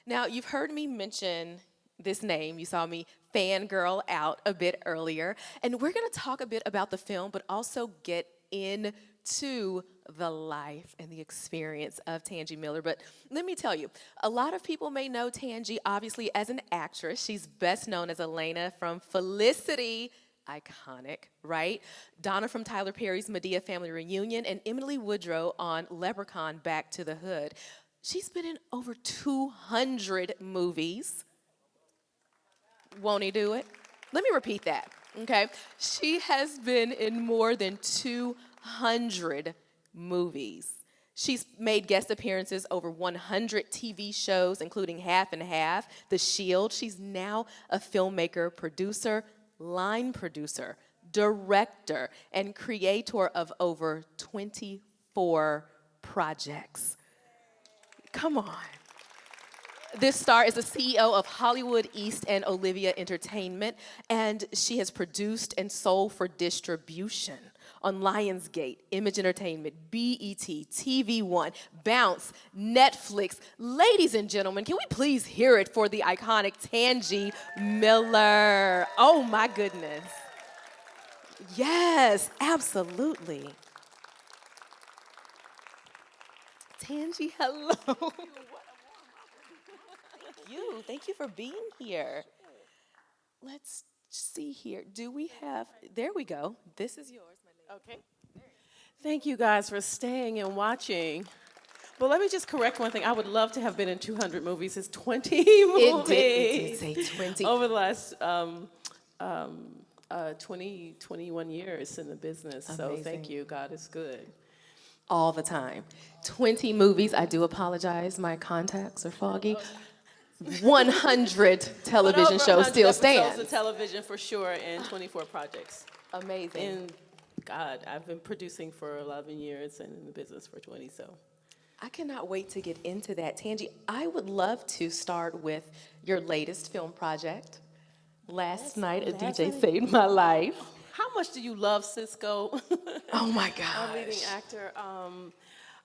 Now, you've heard me mention this name. You saw me fangirl out a bit earlier. And we're going to talk a bit about the film, but also get into the life and the experience of Tangi Miller. But let me tell you, a lot of people may know Tangi obviously as an actress. She's best known as Elena from Felicity. Iconic, right? Donna from Tyler Perry's Medea Family Reunion, and Emily Woodrow on Leprechaun Back to the Hood. She's been in over 200 movies. Won't he do it? Let me repeat that, okay? She has been in more than 200 movies. She's made guest appearances over 100 TV shows, including Half and Half, The Shield. She's now a filmmaker, producer, line producer, director, and creator of over 24 projects. Come on. This star is the CEO of Hollywood East and Olivia Entertainment, and she has produced and sold for distribution on Lionsgate, Image Entertainment, BET, TV One, Bounce, Netflix. Ladies and gentlemen, can we please hear it for the iconic Tangi Miller? Oh my goodness. Yes, absolutely. Tangi, hello. Thank you for being here. Let's see here. Do we have, there we go. This is yours, my lady. Okay. Thank you guys for staying and watching. But let me just correct one thing. I would love to have been in 200 movies. It's 20 movies. It did say 20. Over the last 21 years in the business. So Amazing. thank you. God is good. All the time. 20 movies. I do apologize. My contacts are foggy. 100 television shows still stand. Of television for sure, and 24 projects. Amazing. And God, I've been producing for 11 years and in the business for 20, so. I cannot wait to get into that. Tangi, I would love to start with your latest film project. Last night, a DJ saved my life. How much do you love Cisco? Oh my gosh. Our leading actor.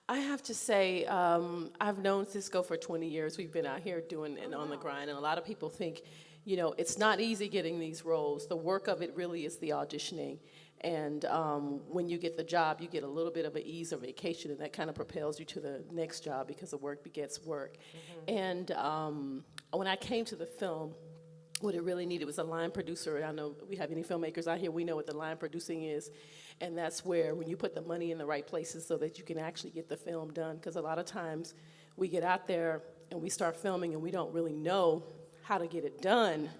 I have to say, I've known Cisco for 20 years. We've been out here doing it on the grind, and a lot of people think, you know, it's not easy getting these roles. The work of it really is the auditioning. And when you get the job, you get a little bit of an ease or vacation, and that kind of propels you to the next job because the work begets work. And when I came to the film, what it really needed was a line producer. I know we have any filmmakers out here, we know what the line producing is. And that's where, when you put the money in the right places so that you can actually get the film done. Because a lot of times we get out there and we start filming and we don't really know how to get it done.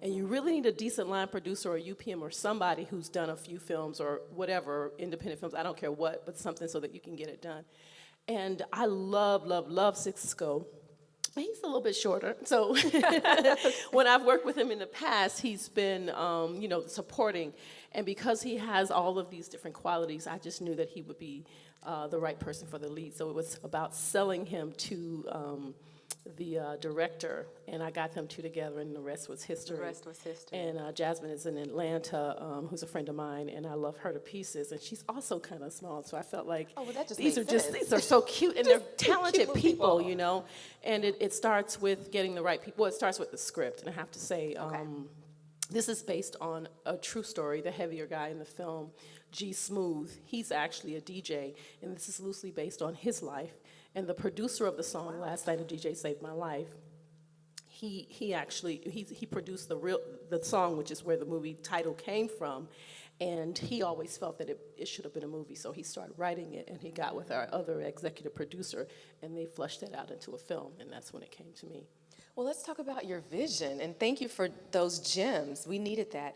And you really need a decent line producer or UPM or somebody who's done a few films or whatever, independent films, I don't care what, but something so that you can get it done. And I love Cisco. He's a little bit shorter, so when I've worked with him in the past, he's been, you know, supporting. And because he has all of these different qualities, I just knew that he would be the right person for the lead. So it was about selling him to the director, and I got them two together, and the rest was history. The rest was history. And Jasmine is in Atlanta, who's a friend of mine, and I love her to pieces. And she's also kind of small, so I felt like Oh, well, that just these makes are sense. these are so cute, and they're talented cute people, people. you know. And it starts with getting the right people. Well, it starts with the script, and I have to say, this is based on a true story. The heavier guy in the film, G Smooth, he's actually a DJ, and this is loosely based on his life. And the producer of the song, Last Night a DJ Saved My Life, he produced the song, which is where the movie title came from. And he always felt that it should have been a movie, so he started writing it, and he got with our other executive producer, and they fleshed it out into a film, and that's when it came to me. Well, let's talk about your vision, and thank you for those gems. We needed that.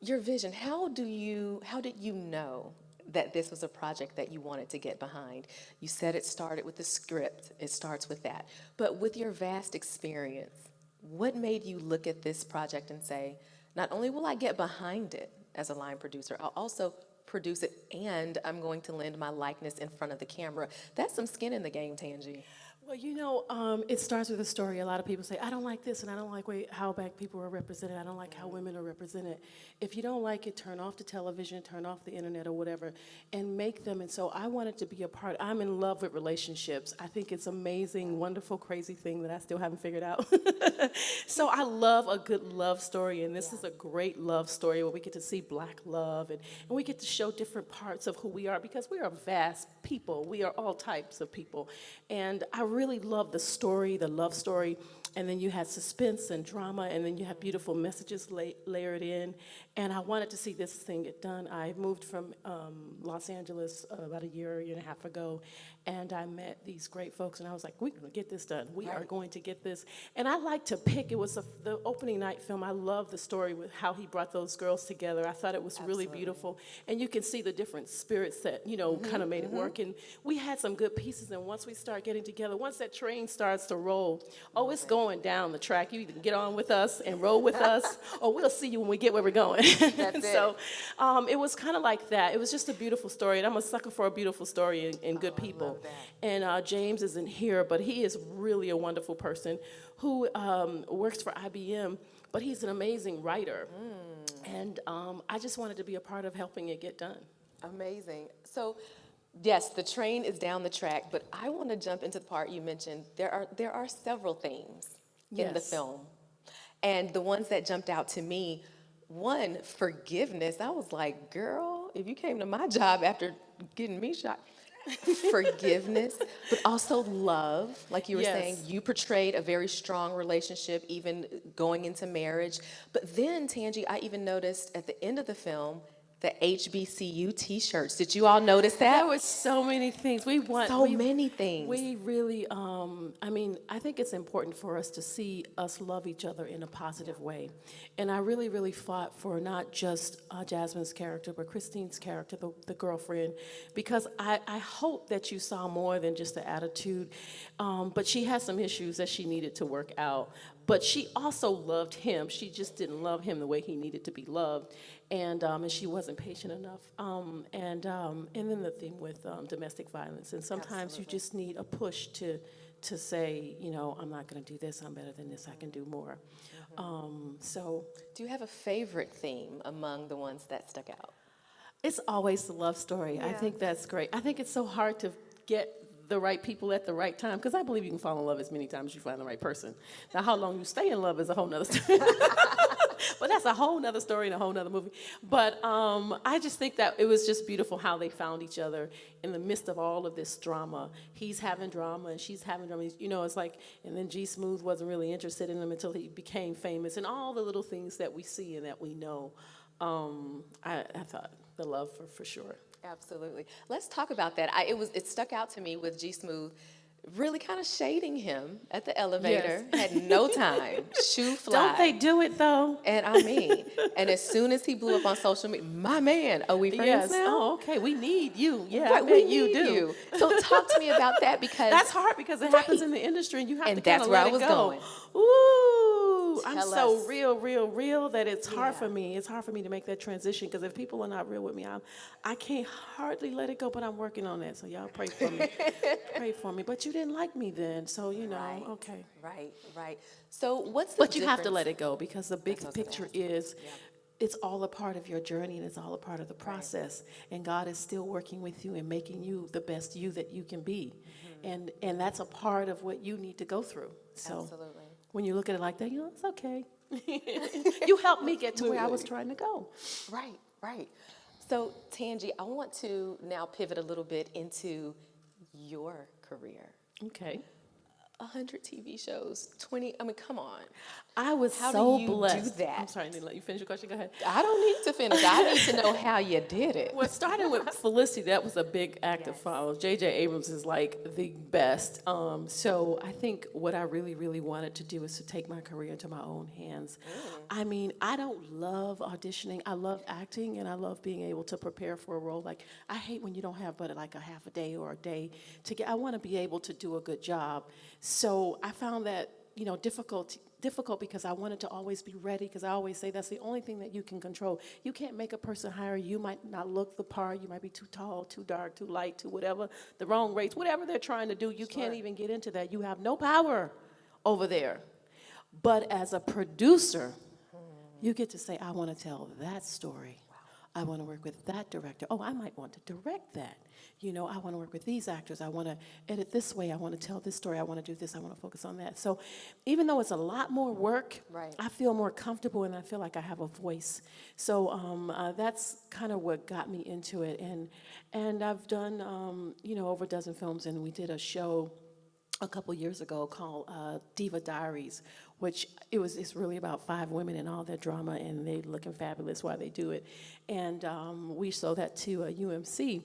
Your vision, how did you know that this was a project that you wanted to get behind? You said it started with the script. It starts with that. But with your vast experience, what made you look at this project and say, not only will I get behind it as a line producer, I'll also produce it, and I'm going to lend my likeness in front of the camera? That's some skin in the game, Tangi. Well, it starts with a story. A lot of people say, I don't like this, and I don't like how black people are represented. I don't like how women are represented. If you don't like it, turn off the television, turn off the internet or whatever, and make them. And so I wanted to be a part. I'm in love with relationships. I think it's amazing, wonderful, crazy thing that I still haven't figured out. So I love a good love story, and this is a great love story where we get to see black love, and we get to show different parts of who we are, because we are vast people. We are all types of people. And I really love the story, the love story, and then you had suspense and drama, and then you have beautiful messages layered in. And I wanted to see this thing get done. I moved from Los Angeles about a year and a half ago, and I met these great folks, and I was like, we're going to get this done. We are going to get this. And I like to pick, it was the opening night film. I love the story with how he brought those girls together. I thought it was really beautiful. And you can see the different spirits that, kind of made it work. And we had some good pieces, and once we start getting together, once that train starts to roll, it's going down the track. You either get on with us and roll with us, or we'll see you when we get where we're going. That's So it was kind of like that. It was just a beautiful story, and I'm a sucker for a beautiful story and good people. And James isn't here, but he is really a wonderful person who works for IBM, but he's an amazing writer. And I just wanted to be a part of helping it get done. Amazing. So, yes, the train is down the track, but I want to jump into the part you mentioned. There are several themes in the film, and the ones that jumped out to me, one, forgiveness. I was like, girl, if you came to my job after getting me shot, forgiveness, but also love. Like you were saying, you portrayed a very strong relationship, even going into marriage. But then, Tangi, I even noticed at the end of the film, the HBCU T-shirts. Did you all notice that? There were so many things. Many things. We really, I think it's important for us to see us love each other in a positive way. And I really, really fought for not just Jasmine's character, but Christine's character, the girlfriend, because I hope that you saw more than just the attitude. But she had some issues that she needed to work out. But she also loved him. She just didn't love him the way he needed to be loved. And she wasn't patient enough. And then the theme with domestic violence. And sometimes you just need a push to say, I'm not going to do this. I'm better than this. I can do more. So, do you have a favorite theme among the ones that stuck out? It's always the love story. I think that's great. I think it's so hard to get the right people at the right time, because I believe you can fall in love as many times as you find the right person. Now, how long you stay in love is a whole nother story. But that's a whole nother story and a whole nother movie. But I just think that it was just beautiful how they found each other in the midst of all of this drama. He's having drama and she's having drama. It's like, and then G Smooth wasn't really interested in him until he became famous, and all the little things that we see and that we know. I thought the love for sure. Absolutely. Let's talk about that. It stuck out to me with G Smooth really kind of shading him at the elevator. Had no time. Shoe fly. Don't they do it though? And and as soon as he blew up on social media, my man, are we friends now? Oh, okay. We need you. Yeah, right, I bet you do. You. So talk to me about that, because that's hard, because it happens in the industry and you have to kind of let it go. And that's where I was going. Ooh, I'm Tell so us. real that it's hard for me. It's hard for me to make that transition, because if people are not real with me, I can't hardly let it go, but I'm working on that. So y'all pray for me. Pray for me. But you didn't like me then, so Right. okay. Right. So what's the But you difference? have to let it go, because the big picture is it's all a part of your journey, and it's all a part of the process. And God is still working with you and making you the best you that you can be. And that's a part of what you need to go through. So Absolutely. when you look at it like that, it's okay. You helped me get to where I was trying to go. Right. So, Tangi, I want to now pivot a little bit into your career. Okay. 100 TV shows, 20, come on. I was How so do you blessed. do that? I'm sorry, I didn't let you finish your question. Go ahead. I don't need to finish. I need to know how you did it. Well, starting with Felicity, that was a big act of follow. J.J. Abrams is like the best. So I think what I really, really wanted to do is to take my career into my own hands. I mean, I don't love auditioning. I love acting, and I love being able to prepare for a role. Like, I hate when you don't have but like a half a day or a day to get. I want to be able to do a good job. So I found that difficult because I wanted to always be ready, because I always say that's the only thing that you can control. You can't make a person hire you. You might not look the part. You might be too tall, too dark, too light, too whatever, the wrong race, whatever they're trying to do. You can't even get into that. You have no power over there. But as a producer, you get to say, I want to tell that story. I want to work with that director. Oh, I might want to direct that. I want to work with these actors. I want to edit this way. I want to tell this story. I want to do this. I want to focus on that. So even though it's a lot more work, Right. I feel more comfortable and I feel like I have a voice. So that's kind of what got me into it. And I've done, over a dozen films, and we did a show a couple years ago called Diva Diaries, which it's really about 5 women and all their drama, and they looking fabulous while they do it. And we showed that to UMC.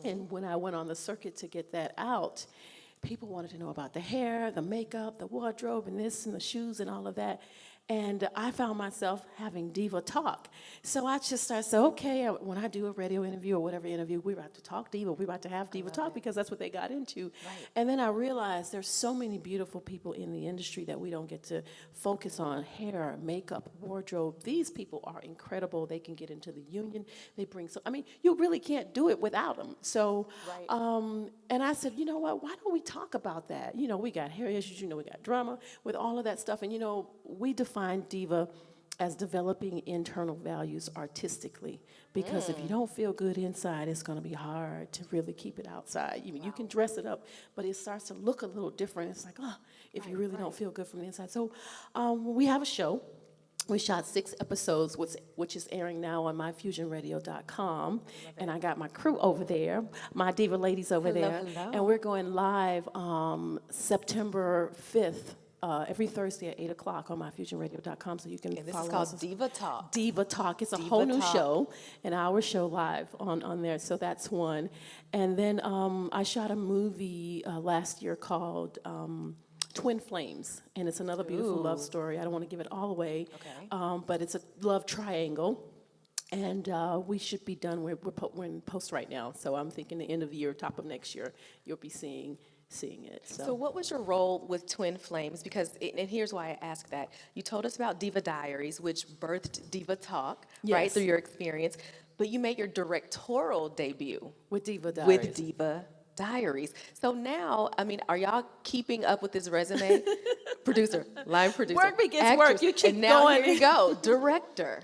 And when I went on the circuit to get that out, people wanted to know about the hair, the makeup, the wardrobe, and this, and the shoes, and all of that. And I found myself having diva talk. So I just started saying, okay, when I do a radio interview or whatever interview, we're about to talk diva. We're about to have diva talk because that's what they got into. Right. And then I realized there's so many beautiful people in the industry that we don't get to focus on: hair, makeup, wardrobe. These people are incredible. They can get into the union. They bring you really can't do it without them. So, Right. and I said, you know what, why don't we talk about that? We got hair issues, we got drama with all of that stuff. And, we define diva as developing internal values artistically, because if you don't feel good inside, it's going to be hard to really keep it outside. You can dress it up, but it starts to look a little different. It's like, if you really don't feel good from the inside. So we have a show. We shot 6 episodes, which is airing now on myfusionradio.com. And I got my crew over there, my diva ladies over there. Hello. And we're going live September 5th. Every Thursday at 8 o'clock on myfusionradio.com, so you can And this follow is called us. Diva Talk. Diva Talk. It's a Diva whole new Talk. show, an hour show live on there, so that's one. And then I shot a movie last year called Twin Flames, and it's another beautiful love story. I don't want to give it all away, Okay. but it's a love triangle. And we should be done. We're in post right now, so I'm thinking the end of the year, top of next year, you'll be seeing it. So what was your role with Twin Flames? Because, and here's why I ask that. You told us about Diva Diaries, which birthed Diva Talk, right, Yes. through your experience. But you made your directorial debut With Diva Diaries. with Diva Diaries. So now, are y'all keeping up with this resume? Producer, line producer. Work begets actress, work. You keep and now going. here you go, director.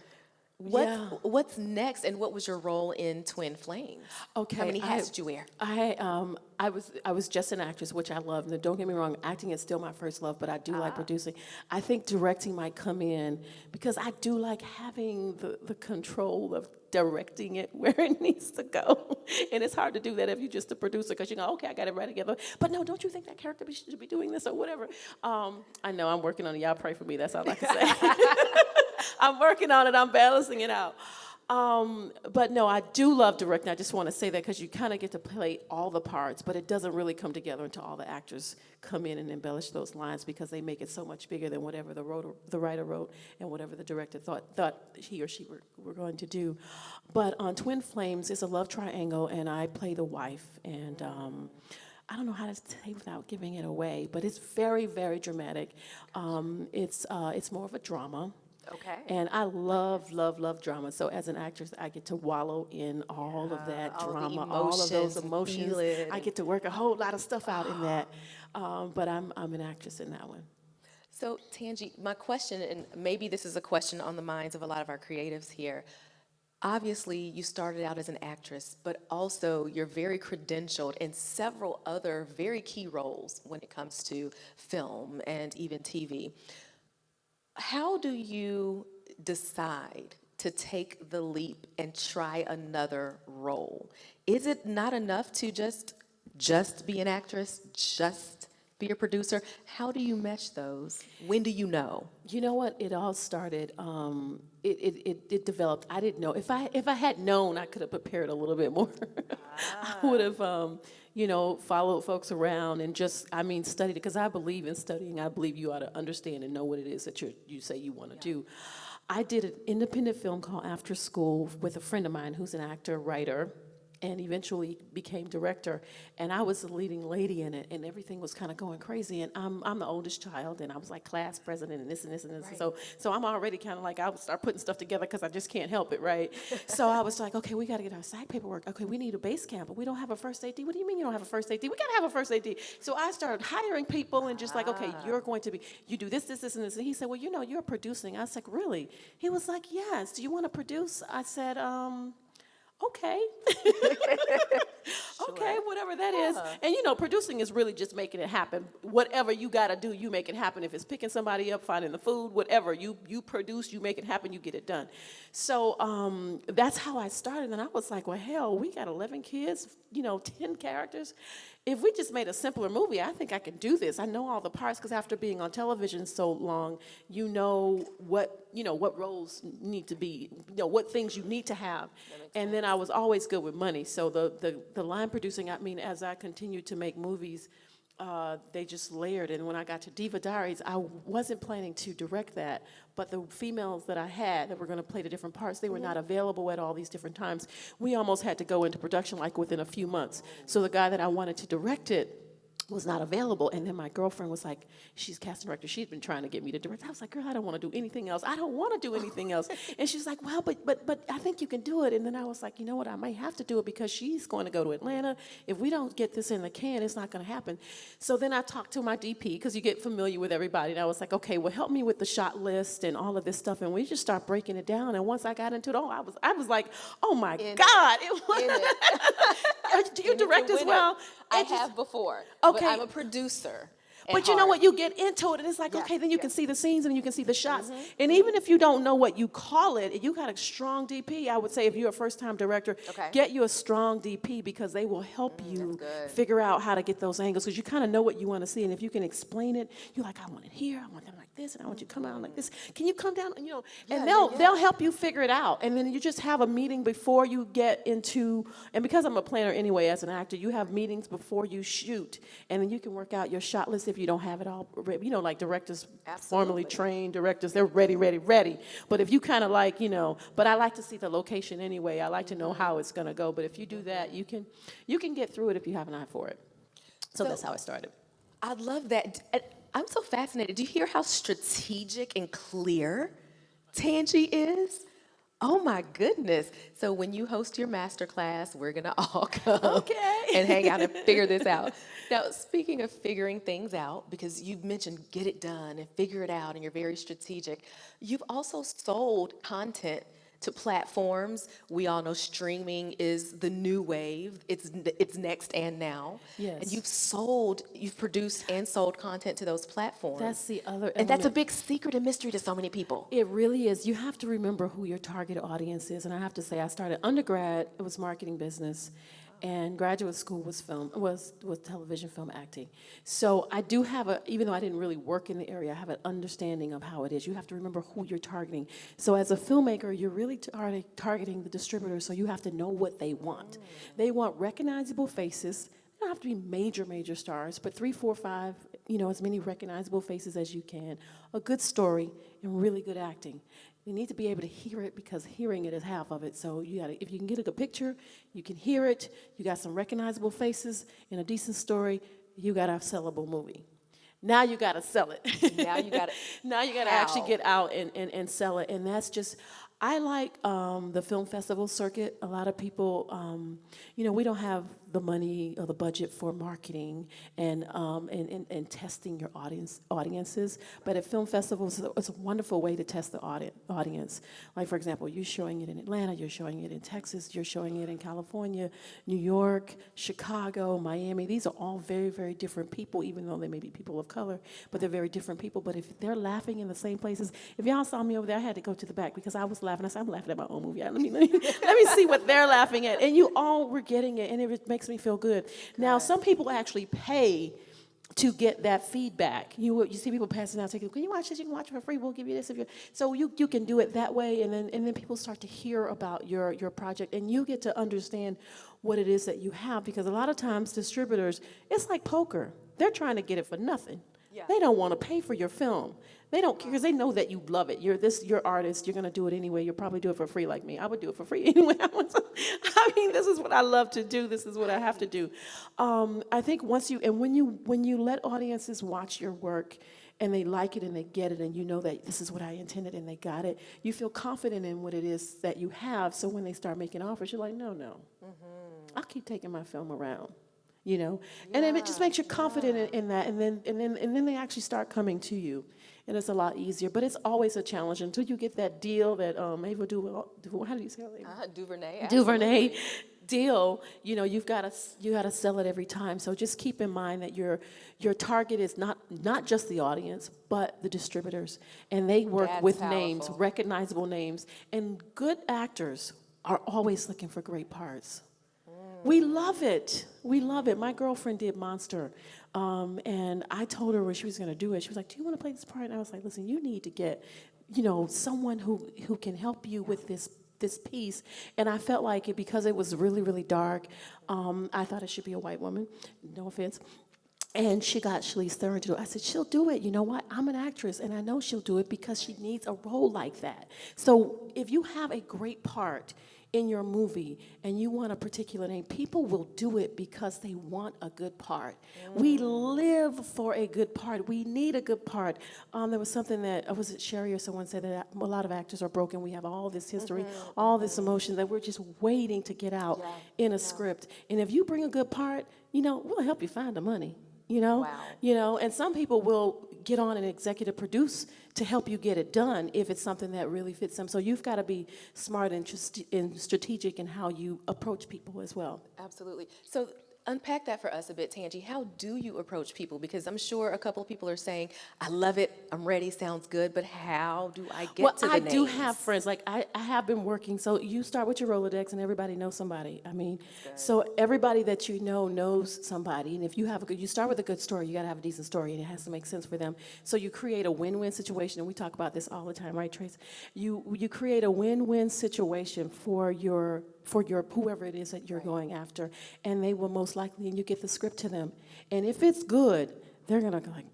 Yeah. What's next, and what was your role in Twin Flames? Okay, How many hats did you wear? I was just an actress, which I love. And don't get me wrong, acting is still my first love, but I do like producing. I think directing might come in because I do like having the control of directing it where it needs to go. And it's hard to do that if you're just a producer, because you go, okay, I got it right together. But no, don't you think that character should be doing this or whatever? I know, I'm working on it. Y'all pray for me. That's all I can say. I'm working on it. I'm balancing it out. But no, I do love directing. I just want to say that because you kind of get to play all the parts, but it doesn't really come together until all the actors come in and embellish those lines, because they make it so much bigger than whatever the writer wrote and whatever the director thought he or she were going to do. But on Twin Flames, it's a love triangle, and I play the wife. And I don't know how to say without giving it away, but it's very, very dramatic. It's more of a drama. Okay. And I love, love, love drama. So as an actress, I get to wallow in all of that all the drama, all of those emotions and emotions. feel it I and- get to work a whole lot of stuff out in that. But I'm an actress in that one. So, Tangi, my question, and maybe this is a question on the minds of a lot of our creatives here. Obviously, you started out as an actress, but also you're very credentialed in several other very key roles when it comes to film and even TV. How do you decide to take the leap and try another role? Is it not enough to just be an actress, just be a producer? How do you mesh those? When do you know? You know what? It all started. It developed. I didn't know. If I had known, I could have prepared a little bit more. I would have, followed folks around and studied it, because I believe in studying. I believe you ought to understand and know what it is that you say you want to do. I did an independent film called After School with a friend of mine who's an actor, writer. and eventually became director. And I was the leading lady in it, and everything was kind of going crazy. And I'm the oldest child, and I was like class president and this and this and this. Right. So I'm already kind of like, I would start putting stuff together because I just can't help it, right? So I was like, okay, we got to get our SAG paperwork. Okay, we need a base camp, but we don't have a first AD. What do you mean you don't have a first AD? We got to have a first AD. So I started hiring people and just like, okay, you're going to be, you do this, this, this, and this. And he said, well, you know, you're producing. I was like, really? He was like, yes. Do you want to produce? I said, okay. Okay, whatever that is. And you know, producing is really just making it happen. Whatever you got to do, you make it happen. If it's picking somebody up, finding the food, whatever, you produce, you make it happen, you get it done. So that's how I started. And I was like, well, hell, we got 11 kids, you know, 10 characters. If we just made a simpler movie, I think I can do this. I know all the parts because after being on television so long, you know what roles need to be, you know, what things you need to have. And then I was always good with money. So the line producing, I mean, as I continued to make movies, they just layered. And when I got to Diva Diaries, I wasn't planning to direct that, but the females that I had that were going to play the different parts, they were not available at all these different times. We almost had to go into production like within a few months. So the guy that I wanted to direct it was not available. And then my girlfriend was like, she's casting director. She'd been trying to get me to direct. I was like, girl, I don't want to do anything else. I don't want to do anything else. And she's like, well, but I think you can do it. And then I was like, you know what? I might have to do it because she's going to go to Atlanta. If we don't get this in the can, it's not going to happen. So then I talked to my DP because you get familiar with everybody. And I was like, okay, well, help me with the shot list and all of this stuff. And we just start breaking it down. And once I got into it, I was like, oh my God. It was, do you direct as well? I have before. Okay. But I'm a producer. But you know what, you get into it and it's like, okay, then you can see the scenes and you can see the shots. And even if you don't know what you call it, you got a strong DP, I would say if you're a first-time director, get you a strong DP because they will help you figure out how to get those angles because you kind of know what you want to see. And if you can explain it, you're like, I want it here, I want them like this, and I want you to come out like this. Can you come down? And, you know, and they'll help you figure it out. And then you just have a meeting before you get into, and because I'm a planner anyway as an actor, you have meetings before you shoot. And then you can work out your shot list if you don't have it all, you know, like directors, formally trained directors, they're ready. But if you kind of like, you know, but I like to see the location anyway. I like to know how it's going to go. But if you do that, you can get through it if you have an eye for it. So that's how I started. I love that. I'm so fascinated. Do you hear how strategic and clear Tangi is? Oh my goodness. So when you host your master class, we're going to all come and hang out and figure this out. Now, speaking of figuring things out, because you've mentioned get it done and figure it out and you're very strategic, you've also sold content to platforms. We all know streaming is the new wave. It's next and now. Yes. And you've produced and sold content to those platforms. That's the other element. And that's a big secret and mystery to so many people. It really is. You have to remember who your target audience is. And I have to say, I started undergrad, it was marketing business. And graduate school was television film acting. So I do have even though I didn't really work in the area, I have an understanding of how it is. You have to remember who you're targeting. So as a filmmaker, you're really targeting the distributors, so you have to know what they want. They want recognizable faces. They don't have to be major stars, but 3, 4, 5, you know, as many recognizable faces as you can, a good story, and really good acting. You need to be able to hear it because hearing it is half of it. So if you can get a good picture, you can hear it, you got some recognizable faces and a decent story, you got a sellable movie. Now you got to sell it. Now you got to actually get out and sell it. And that's just, I like the film festival circuit. A lot of people, you know, we don't have the money or the budget for marketing and testing your audiences. But at film festivals, it's a wonderful way to test the audience. Like, for example, you're showing it in Atlanta, you're showing it in Texas, you're showing it in California, New York, Chicago, Miami. These are all very, very different people, even though they may be people of color, but they're very different people. But if they're laughing in the same places, if y'all saw me over there, I had to go to the back because I was laughing. I said, I'm laughing at my own movie. Let me see what they're laughing at. And you all were getting it, and it makes me feel good. Now, some people actually pay to get that feedback. You see people passing out, saying, can you watch this? You can watch it for free. We'll give you this. So you can do it that way, and then people start to hear about your project, and you get to understand what it is that you have, because a lot of times distributors, it's like poker. They're trying to get it for nothing. They don't want to pay for your film. They don't care because they know that you love it. You're artist. You're going to do it anyway. You'll probably do it for free like me. I would do it for free anyway. I mean, this is what I love to do. This is what I have to do. I think when you let audiences watch your work and they like it and they get it and you know that this is what I intended and they got it, you feel confident in what it is that you have. So when they start making offers, you're like, no. I'll keep taking my film around. And then it just makes you confident in that, and then they actually start coming to you, and it's a lot easier. But it's always a challenge until you get that deal that Ava how do you say it? DuVernay. DuVernay deal. You've got to sell it every time. So just keep in mind that your target is not just the audience, but the distributors, and they work with names, recognizable names, and good actors are always looking for great parts. We love it. My girlfriend did Monster, and I told her when she was going to do it. She was like, "Do you want to play this part?" And I was like, "Listen, you need to get, someone who can help you with this piece." And I felt like it because it was really, really dark. I thought it should be a white woman. No offense. And she got Charlize Theron to do it. I said, she'll do it. You know what? I'm an actress, and I know she'll do it because she needs a role like that. So if you have a great part in your movie and you want a particular name, people will do it because they want a good part. We live for a good part. We need a good part. There was something that, was it Sherry or someone said that a lot of actors are broken. We have all this history, all this emotion that we're just waiting to get out in a script. And if you bring a good part, we'll help you find the money. And some people will get on and executive produce to help you get it done if it's something that really fits them. So you've got to be smart and strategic in how you approach people as well. Absolutely. So unpack that for us a bit, Tangi. How do you approach people? Because I'm sure a couple of people are saying, I love it, I'm ready, sounds good, but how do I get to the names? I do have friends. Like, I have been working. So you start with your Rolodex and everybody knows somebody. I mean, so everybody that you know knows somebody. And if you you start with a good story, you got to have a decent story, and it has to make sense for them. So you create a win-win situation, and we talk about this all the time, right, Trace? You create a win-win situation for your whoever it is that you're going after, and they will most likely, and you get the script to them, and if it's good, they're gonna go like,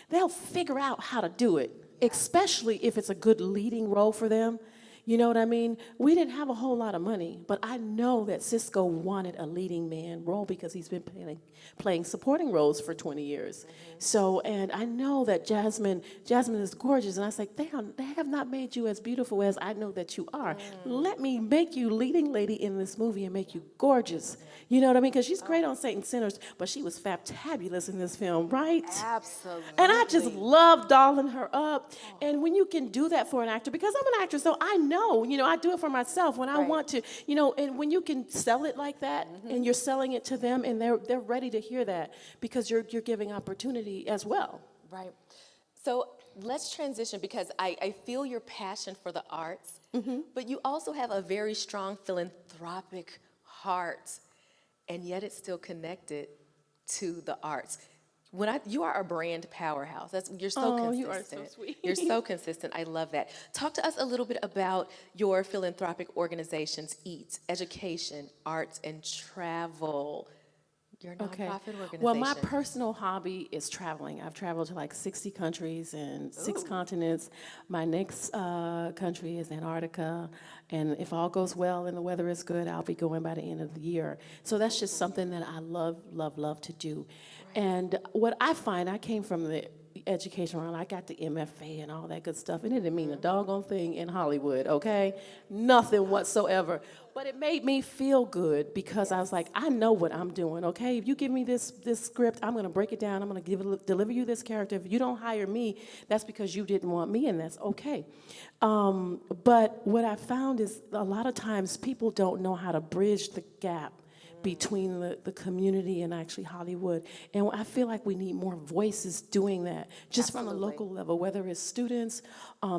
They'll figure out how to do it, especially if it's a good leading role for them. You know what I mean? We didn't have a whole lot of money, but I know that Cisco wanted a leading man role because he's been playing supporting roles for 20 years. So, and I know that Jasmine is gorgeous, and I was like, they have not made you as beautiful as I know that you are. Let me make you leading lady in this movie and make you gorgeous. You know what I mean? Because she's great on Saint Sinners, but she was fabulous in this film, right? Absolutely. And I just love dolling her up. And when you can do that for an actor, because I'm an actress, so I know, I do it for myself when I want to, and when you can sell it like that, and you're selling it to them, and they're ready to hear that because you're giving opportunity as well. Right. So let's transition because I feel your passion for the arts, but you also have a very strong philanthropic heart, and yet it's still connected to the arts. You are a brand powerhouse. You're so consistent. You are so sweet. You're so consistent. I love that. Talk to us a little bit about your philanthropic organizations, EAT, Education, Arts, and Travel. Your nonprofit organization. Well, my personal hobby is traveling. I've traveled to like 60 countries and 6 continents. My next country is Antarctica. And if all goes well and the weather is good, I'll be going by the end of the year. So that's just something that I love to do. Right. And what I find, I came from the education around, I got the MFA and all that good stuff, and it didn't mean a doggone thing in Hollywood, okay? Nothing whatsoever. But it made me feel good because I was like, I know what I'm doing, okay? If you give me this script, I'm gonna break it down, I'm gonna deliver you this character. If you don't hire me, that's because you didn't want me, and that's okay. But what I found is a lot of times people don't know how to bridge the gap between the community and actually Hollywood. And I feel like we need more voices doing that, just from the local level, whether it's students,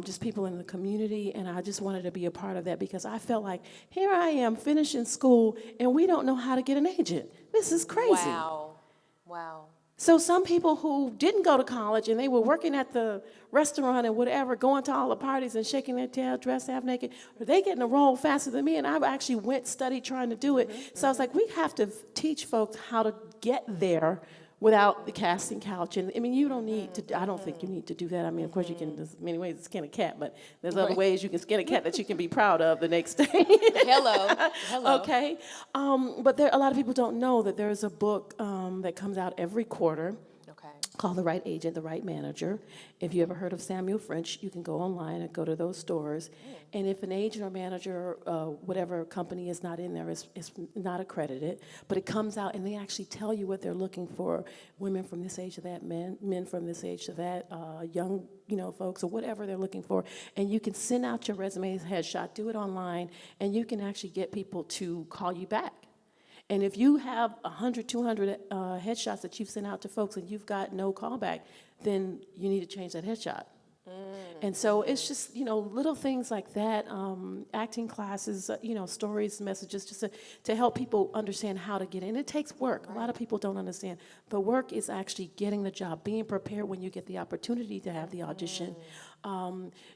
just people in the community, and I just wanted to be a part of that because I felt like, here I am finishing school, and we don't know how to get an agent. This is crazy. Wow. So some people who didn't go to college and they were working at the restaurant and whatever, going to all the parties and shaking their tail, dressed half naked, they getting a role faster than me, and I actually studied trying to do it. So I was like, we have to teach folks how to get there without the casting couch. And I mean, you don't need to, I don't think you need to do that. I mean, of course you can, there's many ways to skin a cat, but there's other Right. ways you can skin a cat that you can be proud of the next day. Hello. Okay. But there, a lot of people don't know that there's a book that comes out every quarter Okay. called The Right Agent, The Right Manager. If you ever heard of Samuel French, you can go online and go to those stores. And if an agent or manager, whatever company is not in there, is not accredited, but it comes out and they actually tell you what they're looking for, women from this age to that, men from this age to that, young, folks, or whatever they're looking for. And you can send out your resume, headshot, do it online, and you can actually get people to call you back. And if you have 100, 200 headshots that you've sent out to folks and you've got no callback, then you need to change that headshot. And so it's just, little things like that, acting classes, stories, messages, just to help people understand how to get in. It takes work. A lot of people don't understand. The work is actually getting the job, being prepared when you get the opportunity to have the audition,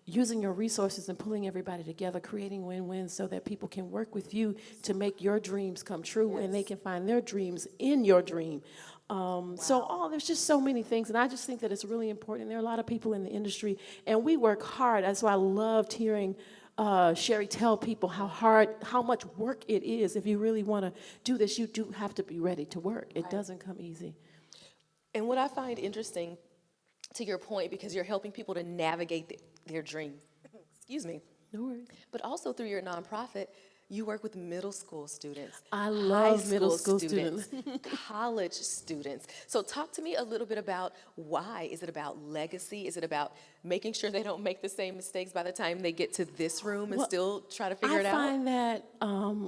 using your resources and pulling everybody together, creating win-wins so that people can work with you to make your dreams come true and they can find their dreams in your dream. So there's just so many things, and I just think that it's really important. There are a lot of people in the industry, and we work hard. That's why I loved hearing Sherry tell people how much work it is. If you really want to do this, you do have to be ready to work. It doesn't come easy. And what I find interesting, to your point, because you're helping people to navigate their dream, excuse me, No worries. but also through your nonprofit, you work with middle school students. I love middle school college students. So talk to me a little bit about why. Is it about legacy? Is it about making sure they don't make the same mistakes by the time they get to this room and Well, still try to figure it I out? find that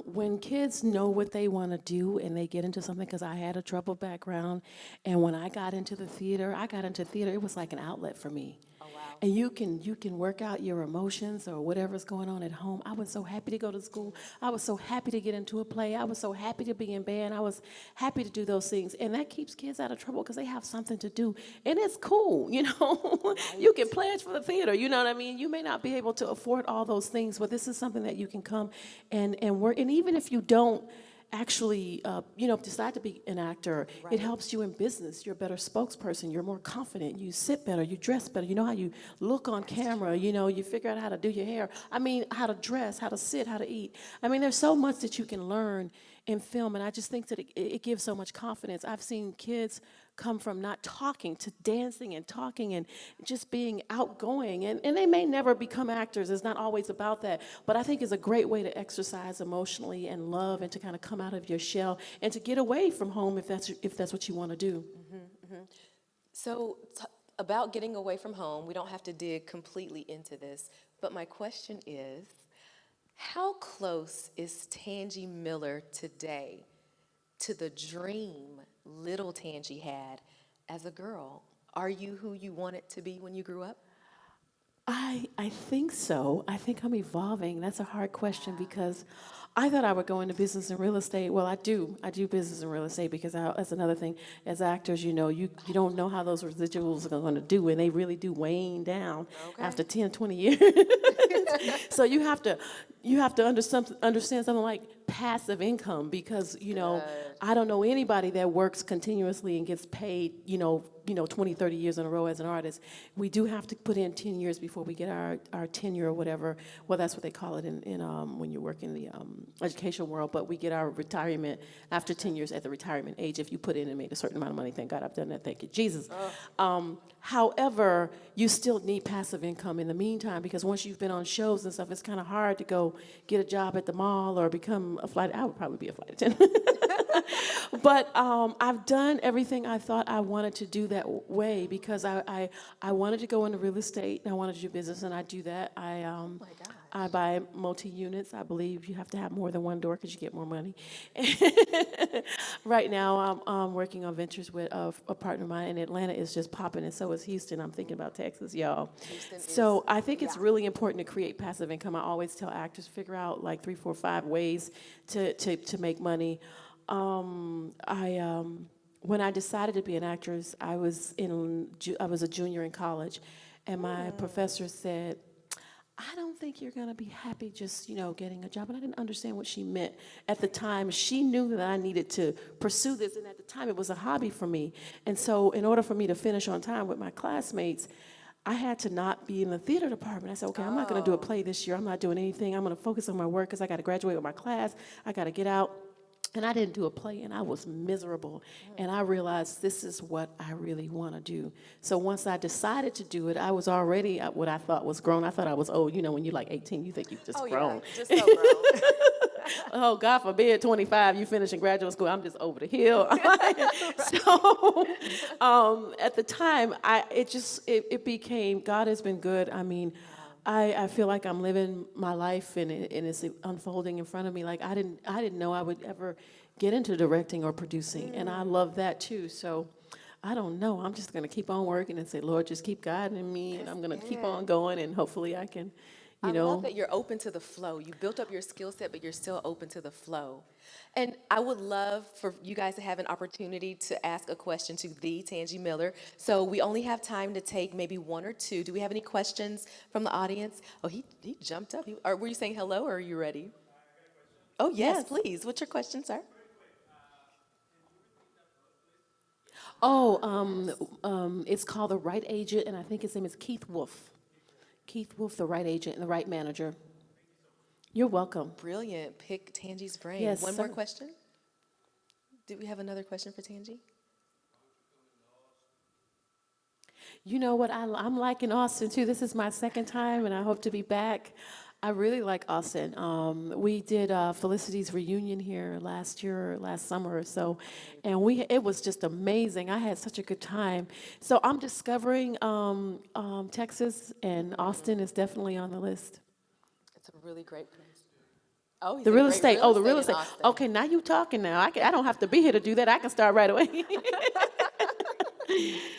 when kids know what they want to do and they get into something, because I had a troubled background, and when I got into theater, it was like an outlet for me. Oh, wow. And you can work out your emotions or whatever's going on at home. I was so happy to go to school. I was so happy to get into a play. I was so happy to be in band. I was happy to do those things. And that keeps kids out of trouble because they have something to do. And it's cool, You can pledge for the theater, you know what I mean? You may not be able to afford all those things, but this is something that you can come and work. And even if you don't actually, decide to be an actor, it helps you in business. You're a better spokesperson. You're more confident. You sit better. You dress better. You know how you look on camera. You figure out how to do your hair. I mean, how to dress, how to sit, how to eat. I mean, there's so much that you can learn in film, and I just think that it gives so much confidence. I've seen kids come from not talking to dancing and talking and just being outgoing. And they may never become actors. It's not always about that. But I think it's a great way to exercise emotionally and love and to kind of come out of your shell and to get away from home if that's what you want to do. So about getting away from home, we don't have to dig completely into this, but my question is, how close is Tangi Miller today to the dream little Tangi had as a girl? Are you who you wanted to be when you grew up? I think so. I think I'm evolving. That's a hard question because I thought I would go into business and real estate. Well, I do. I do business and real estate because that's another thing. As actors, you don't know how those residuals are going to do, and they really do wane down after 10, 20 years. So you have to understand something like passive income because, I don't know anybody that works continuously and gets paid, 20, 30 years in a row as an artist. We do have to put in 10 years before we get our tenure or whatever. Well, that's what they call it in when you work in the education world, but we get our retirement after 10 years at the retirement age if you put in and made a certain amount of money. Thank God I've done that. Thank you, Jesus. However, you still need passive income in the meantime because once you've been on shows and stuff, it's kind of hard to go get a job at the mall or become a flight. I would probably be a flight attendant. But I've done everything I thought I wanted to do that way because I wanted to go into real estate and I wanted to do business, and I do that. I buy multi-units. I believe you have to have more than one door because you get more money. Right now, I'm working on ventures with a partner of mine, and Atlanta is just popping, and so is Houston. I'm thinking about Texas, y'all. So I think it's really important to create passive income. I always tell actors, figure out like 3, 4, 5 ways to make money. When I decided to be an actress, I was a junior in college, and my professor said, I don't think you're going to be happy just, getting a job. And I didn't understand what she meant. At the time, she knew that I needed to pursue this. And at the time, it was a hobby for me. And so in order for me to finish on time with my classmates, I had to not be in the theater department. I said, okay, I'm not going to do a play this year. I'm not doing anything. I'm going to focus on my work because I got to graduate with my class. I got to get out. And I didn't do a play, and I was miserable. And I realized this is what I really want to do. So once I decided to do it, I was already at what I thought was grown. I thought I was old. You know, when you're like 18, you think you've just grown. Yeah, just so grown. Oh, God forbid, 25, you finish in graduate school, I'm just over the hill. So at the time, it became, God has been good. I mean, I feel like I'm living my life and it's unfolding in front of me. Like I didn't know I would ever get into directing or producing, and I love that too. So I don't know. I'm just going to keep on working and say, Lord, just keep guiding me, and I'm going to keep on going, and hopefully I can, I love that you're open to the flow. You built up your skill set, but you're still open to the flow. And I would love for you guys to have an opportunity to ask a question to the Tangi Miller. So we only have time to take maybe one or two. Do we have any questions from the audience? Oh, he jumped up. Were you saying hello, or are you ready? Oh, yes, please. What's your question, sir? It's called The Right Agent, and I think his name is Keith Wolf. Keith Wolf, The Right Agent and The Right Manager. You're welcome. Brilliant. Pick Tangi's brain. Yes, one sir. more question? Do we have another question for Tangi? You know what? I'm liking Austin too. This is my second time, and I hope to be back. I really like Austin. We did Felicity's reunion here last summer or so, and it was just amazing. I had such a good time. So I'm discovering Texas, and Austin is definitely on the list. It's a really great place. Oh, The real estate. Oh, the real in estate. Austin. Okay, now you talking now. I don't have to be here to do that. I can start right away.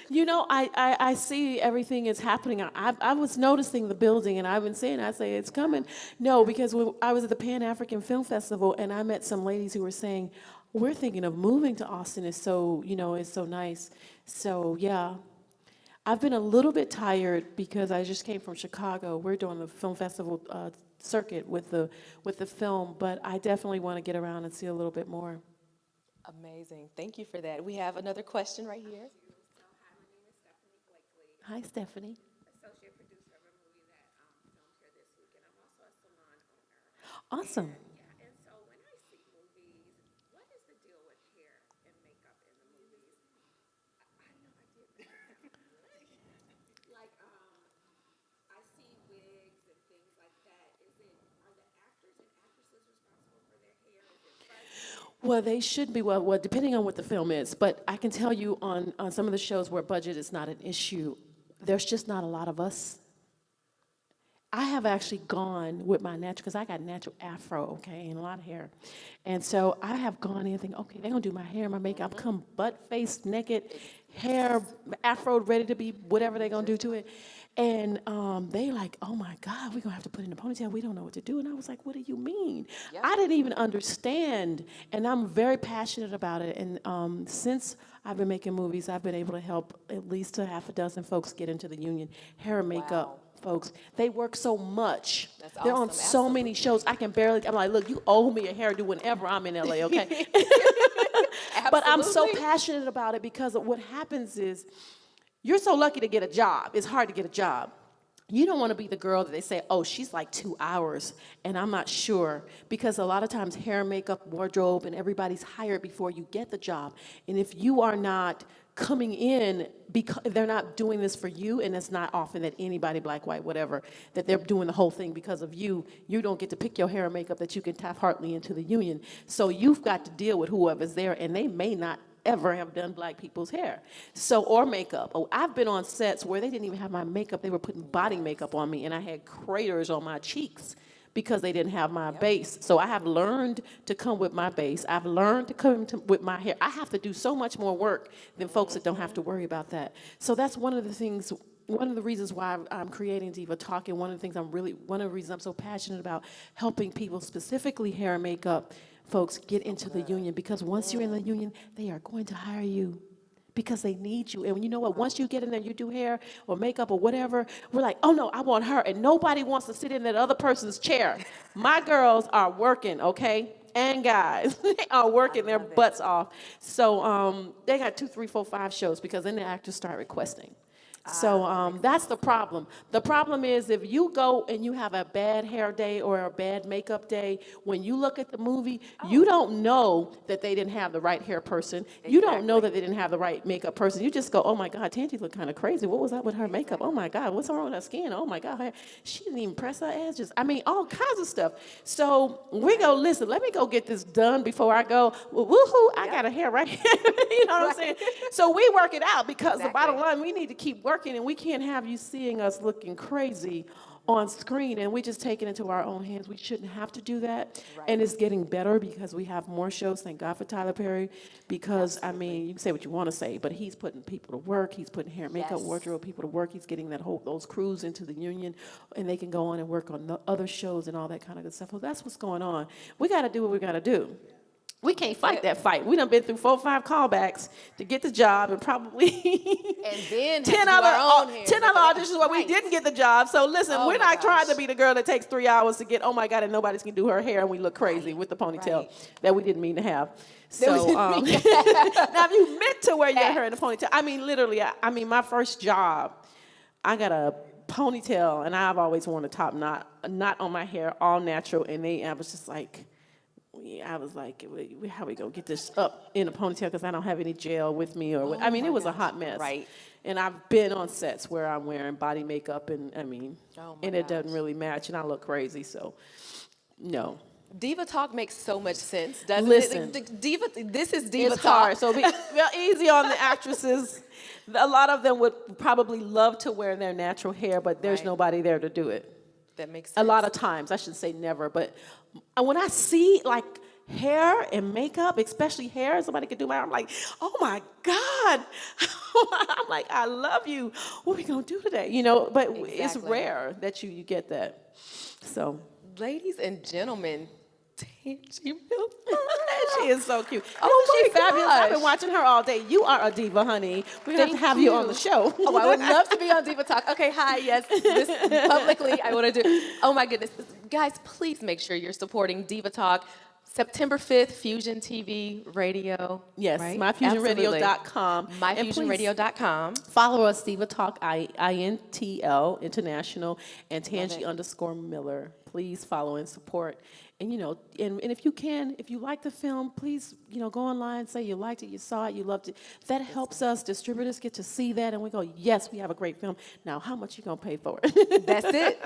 You know, I see everything is happening. I was noticing the building, and I've been saying, I say, it's coming. No, because when I was at the Pan-African Film Festival, and I met some ladies who were saying, we're thinking of moving to Austin. It's so, it's so nice. So, yeah. I've been a little bit tired because I just came from Chicago. We're doing the film festival circuit with the film, but I definitely want to get around and see a little bit more. Amazing. Thank you for that. We have another question right here. Hi, Stephanie. Associate producer of a movie that filmed here this week, and I'm also a salon owner. Awesome. And so when I see movies, what is the deal with hair and makeup in the movies? I know I did. Like, I see wigs and things like that. Are the actors and actresses responsible for their hair? Is it fresh? Well, they should be. Well, depending on what the film is. But I can tell you on some of the shows where budget is not an issue, there's just not a lot of us. I have actually gone with my natural, because I got natural afro, okay, and a lot of hair. And so I have gone in and think, okay, they're going to do my hair, my makeup, come butt-faced, naked, hair, afro, ready to be whatever they're going to do to it. And they like, oh my God, we're going to have to put in a ponytail. We don't know what to do. And I was like, what do you mean? Yep. I didn't even understand. And I'm very passionate about it. And since I've been making movies, I've been able to help at least a half a dozen folks get into the union. Hair and makeup folks, they work so much. That's They're on awesome. so many shows. I can barely, I'm like, look, you owe me a hairdo whenever I'm in LA, okay? But I'm so passionate about it because what happens is, you're so lucky to get a job. It's hard to get a job. You don't want to be the girl that they say, oh, she's like 2 hours, and I'm not sure. Because a lot of times hair, makeup, wardrobe, and everybody's hired before you get the job. And if you are not coming in, because they're not doing this for you, and it's not often that anybody, black, white, whatever, that they're doing the whole thing because of you, you don't get to pick your hair and makeup that you can Taft-Hartley into the union. So you've got to deal with whoever's there, and they may not ever have done black people's hair, or makeup. Oh, I've been on sets where they didn't even have my makeup. They were putting body makeup on me, and I had craters on my cheeks because they didn't have my base. So I have learned to come with my base. I've learned to come with my hair. I have to do so much more work than folks that don't have to worry about that. So that's one of the things, one of the reasons why I'm creating Diva Talk, and one of the reasons I'm so passionate about helping people, specifically hair and makeup folks, get into the union, because once you're in the union, they are going to hire you because they need you. And you know what? Once you get in there, you do hair or makeup or whatever, we're like, oh no, I want her. And nobody wants to sit in that other person's chair. My girls are working, okay? and guys are working their butts off. So they got 2, 3, 4, 5 shows because then the actors start requesting. So that's the problem. The problem is if you go and you have a bad hair day or a bad makeup day, when you look at the movie, you don't know that they didn't have the right hair person. You don't know that they didn't have the right makeup person. You just go, oh my God, Tangi looked kind of crazy. What was up with her makeup? Oh my God, what's wrong with her skin? Oh my God, she didn't even press her edges. I mean, all kinds of stuff. So we go, listen, let me go get this done before I go, well, woohoo, I got a hair right here. You know what I'm saying? So we work it out because the bottom line, we need to keep working. And we can't have you seeing us looking crazy on screen, and we just take it into our own hands. We shouldn't have to do that. And it's getting better because we have more shows. Thank God for Tyler Perry, because I mean, you can say what you want to say, but he's putting people to work. He's putting hair, makeup, wardrobe people to work. He's getting those crews into the union, and they can go on and work on the other shows and all that kind of good stuff. Well, that's what's going on. We got to do what we got to do. We can't fight that fight. We done been through 4 or 5 callbacks to get the job, and probably And then 10 other auditions where we didn't get the job. So listen, we're not trying to be the girl that takes 3 hours to get, oh my God, and nobody's gonna do her hair and we look crazy with the ponytail that we didn't mean to have. So now if you meant to wear your hair in a ponytail, I mean literally, I mean my first job, I got a ponytail and I've always worn a top knot on my hair, all natural, and I was just like, I was like, how we gonna get this up in a ponytail because I don't have any gel with me or what. I mean, it was a hot mess. Right. And I've been on sets where I'm wearing body makeup and I mean, and it doesn't really match and I look crazy. So, no. Diva talk makes so much sense, doesn't Listen, it? Diva, this is Diva it's talk. hard. So be easy on the actresses. A lot of them would probably love to wear their natural hair, but there's nobody there to do it. That makes sense. A lot of times, I shouldn't say never, but when I see like hair and makeup, especially hair, somebody could do my hair, I'm like, oh my God. I'm like, I love you. What are we gonna do today? You know, but it's rare that you get that. So, ladies and gentlemen, Tangi Miller. she is so cute. Oh She's my fabulous. I've gosh. been watching her all day. You are a diva, honey. We're gonna have you on the show. Oh, I would love to be on Diva Talk. Okay, hi, yes, publicly, I want to do. Oh my goodness, guys, please make sure you're supporting Diva Talk. September 5th, Fusion TV Radio. Yes, right? myfusionradio.com. myfusionradio.com. Follow us, Diva Talk, INTL, International, and Tangi_Miller. Please follow and support. And, you know, and if you can, if you like the film, please, you know, go online, say you liked it, you saw it, you loved it. That helps us. Distributors get to see that, and we go, yes, we have a great film. Now, how much you going to pay for it? That's it.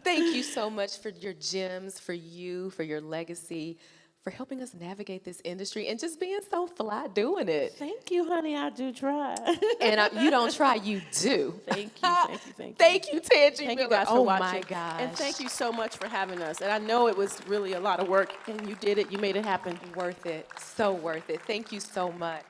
Thank you so much for your gems, for you, for your legacy, for helping us navigate this industry and just being so fly doing it. Thank you, honey. I do try. And you don't try, you do. Thank you. Thank you, Tangi Thank you Miller. guys for watching. Oh my gosh. And thank you so much for having us. And I know it was really a lot of work, and you did it. You made it happen. Worth it. So worth it. Thank you so much.